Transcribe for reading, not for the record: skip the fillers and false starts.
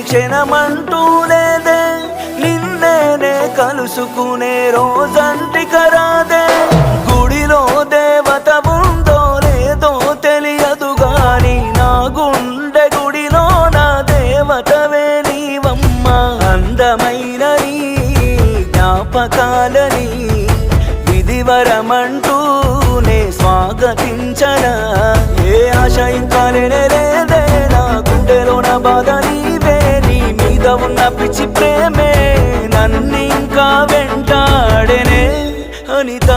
క్షణమంటూ లేదే నిన్నేనే కలుసుకునే రోజంటి కరాదే గుడిలో దేవత ఉందో లేదో తెలియదు గాని నా గుండె గుడిలో నా దేవతవే నీవమ్మ అందమైన నీ జ్ఞాపకాలని విధివరమంటూనే స్వాగతించనా ఏ ఆశ ఇంకా లేదే నా గుండెలోన బాధ నీవే నీ మీద ఉన్న పిచ్చి ప్రేమే నన్నింకా వెంటాడేనే అనిత